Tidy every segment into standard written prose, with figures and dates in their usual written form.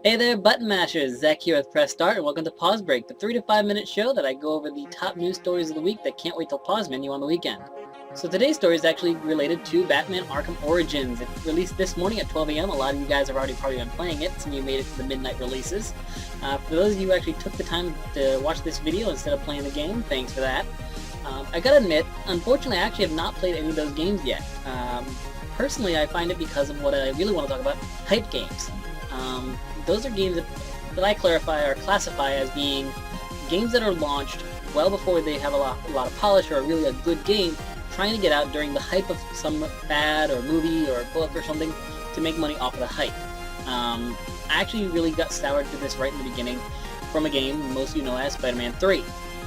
Hey there, button mashers! Zach here with Press Start, and welcome to Pause Break, the 3 to 5 minute show that I go over the top news stories of the week that can't wait till pause menu on the weekend. So today's story is actually related to Batman Arkham Origins. It released this morning at 12 a.m. A lot of you guys have already probably been playing it, some of you made it to the midnight releases. For those of you who actually took the time to watch this video instead of playing the game, thanks for that. I gotta admit, unfortunately I actually have not played any of those games yet. Personally, I find it because of what I really want to talk about, hype games. Those are games that I classify as being games that are launched well before they have a lot of polish or really a good game, trying to get out during the hype of some fad or movie or book or something to make money off of the hype. I actually really got soured to this right in the beginning from a game most of you know as Spider-Man 3.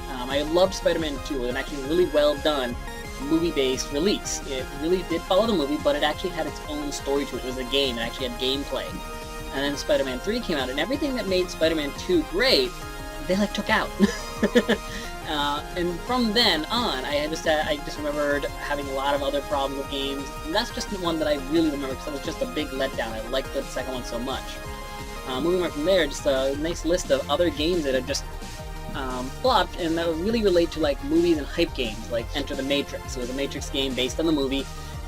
I loved Spider-Man 2. It was actually a really well done movie-based release. It really did follow the movie, but it actually had its own story to it. It was a game. It actually had gameplay. And then Spider-Man 3 came out, and everything that made Spider-Man 2 great, they took out. And from then on, I just remembered having a lot of other problems with games, and that's just the one that I really remember because it was just a big letdown. I liked the second one so much. Moving on from there, just a nice list of other games that have just flopped, and that really relate to like movies and hype games, like Enter the Matrix. It was a Matrix game based on the movie.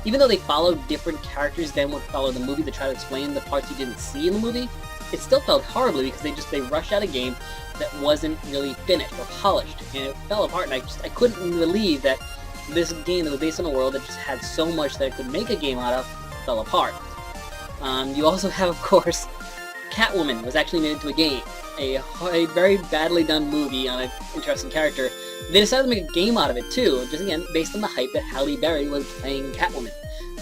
Even though they followed different characters than what followed the movie to try to explain the parts you didn't see in the movie, it still felt horribly because they rushed out a game that wasn't really finished or polished, and it fell apart. And I couldn't believe that this game that was based on a world that just had so much that it could make a game out of fell apart. You also have, of course, Catwoman was actually made into a game, a very badly done movie on an interesting character. They decided to make a game out of it too, just again based on the hype that Halle Berry was playing Catwoman.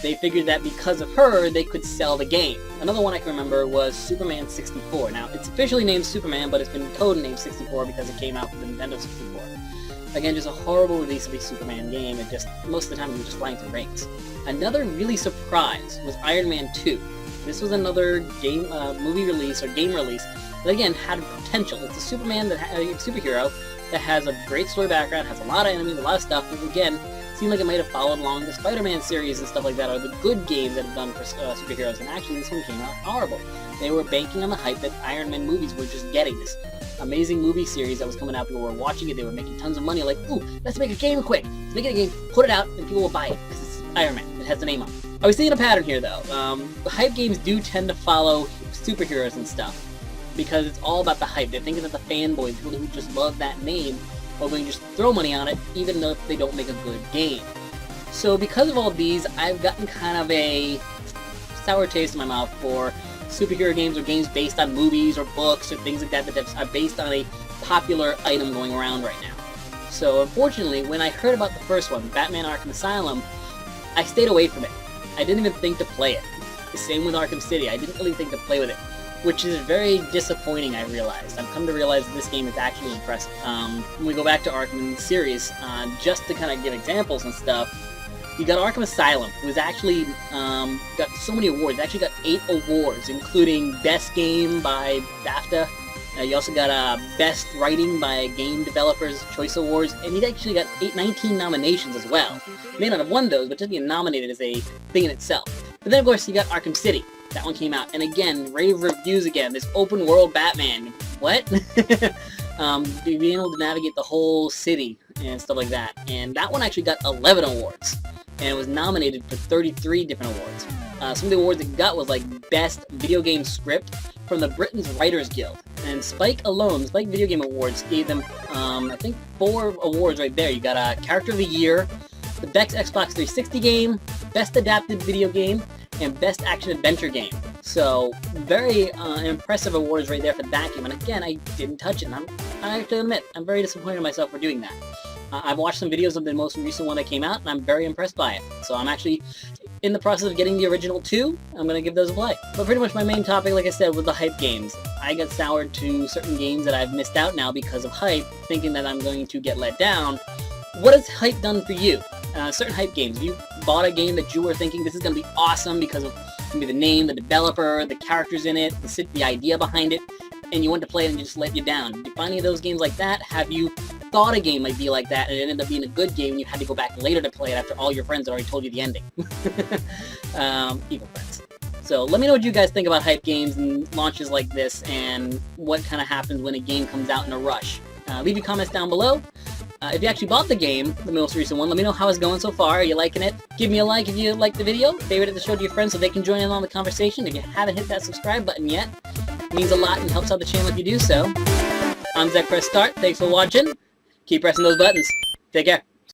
They figured that because of her, they could sell the game. Another one I can remember was Superman 64. Now, it's officially named Superman, but it's been codenamed 64 because it came out for the Nintendo 64. Again, just a horrible release of a Superman game. It just, most of the time, it was just flying through rings. Another really surprise was Iron Man 2. This was another game, movie release or game release that again had potential. It's a Superman superhero that has a great story background, has a lot of enemies, a lot of stuff, but again, seemed like it might have followed along the Spider-Man series and stuff like that, or the good games that have done for superheroes, and actually this one came out horrible. They were banking on the hype that Iron Man movies were just getting, this amazing movie series that was coming out, people were watching it, they were making tons of money, like, ooh, let's make a game quick, let's make it a game, put it out, and people will buy it, because it's Iron Man, it has the name on it. I was seeing a pattern here though. Hype games do tend to follow superheroes and stuff, because it's all about the hype. They're thinking that the fanboys, people who just love that name, are going to just throw money on it, even though they don't make a good game. So because of all these, I've gotten kind of a sour taste in my mouth for superhero games or games based on movies or books or things like that that are based on a popular item going around right now. So unfortunately, when I heard about the first one, Batman Arkham Asylum, I stayed away from it. I didn't even think to play it. The same with Arkham City, I didn't really think to play with it, which is very disappointing, I realized. I've come to realize that this game is actually impressive. When we go back to Arkham series, just to kind of give examples and stuff, you got Arkham Asylum, who was actually got so many awards. It actually got 8 awards, including Best Game by BAFTA. You also got Best Writing by Game Developers Choice Awards, and he actually got 19 nominations as well. He may not have won those, but just being nominated is a thing in itself. But then, of course, you got Arkham City. That one came out, and again, rave reviews again. This open world Batman. What? Being able to navigate the whole city and stuff like that. And that one actually got 11 awards, and it was nominated for 33 different awards. Some of the awards it got was like Best Video Game Script from the Britain's Writers Guild. And Spike Video Game Awards gave them, I think, 4 awards right there. You got Character of the Year, the Best Xbox 360 Game, Best Adapted Video Game, and Best Action Adventure Game. So, very impressive awards right there for that game. And again, I didn't touch it, and I have to admit, I'm very disappointed in myself for doing that. I've watched some videos of the most recent one that came out, and I'm very impressed by it. So I'm actually in the process of getting the original 2. I'm going to give those a play. But pretty much my main topic, like I said, was the hype games. I got soured to certain games that I've missed out now because of hype, thinking that I'm going to get let down. What has hype done for you? Certain hype games. You bought a game that you were thinking this is going to be awesome because of maybe the name, the developer, the characters in it, the idea behind it, and you went to play it and it just let you down. Did you find any of those games like that? Have you thought a game might be like that and it ended up being a good game and you had to go back later to play it after all your friends had already told you the ending? Evil friends. So let me know what you guys think about hype games and launches like this, and what kind of happens when a game comes out in a rush. Leave your comments down below. If you actually bought the game, the most recent one, let me know how it's going so far. Are you liking it? Give me a like if you liked the video. Favorite the show to your friends so they can join in on the conversation. If you haven't hit that subscribe button yet, it means a lot and helps out the channel if you do so. I'm Zach Press Start. Thanks for watching. Keep pressing those buttons. Take care.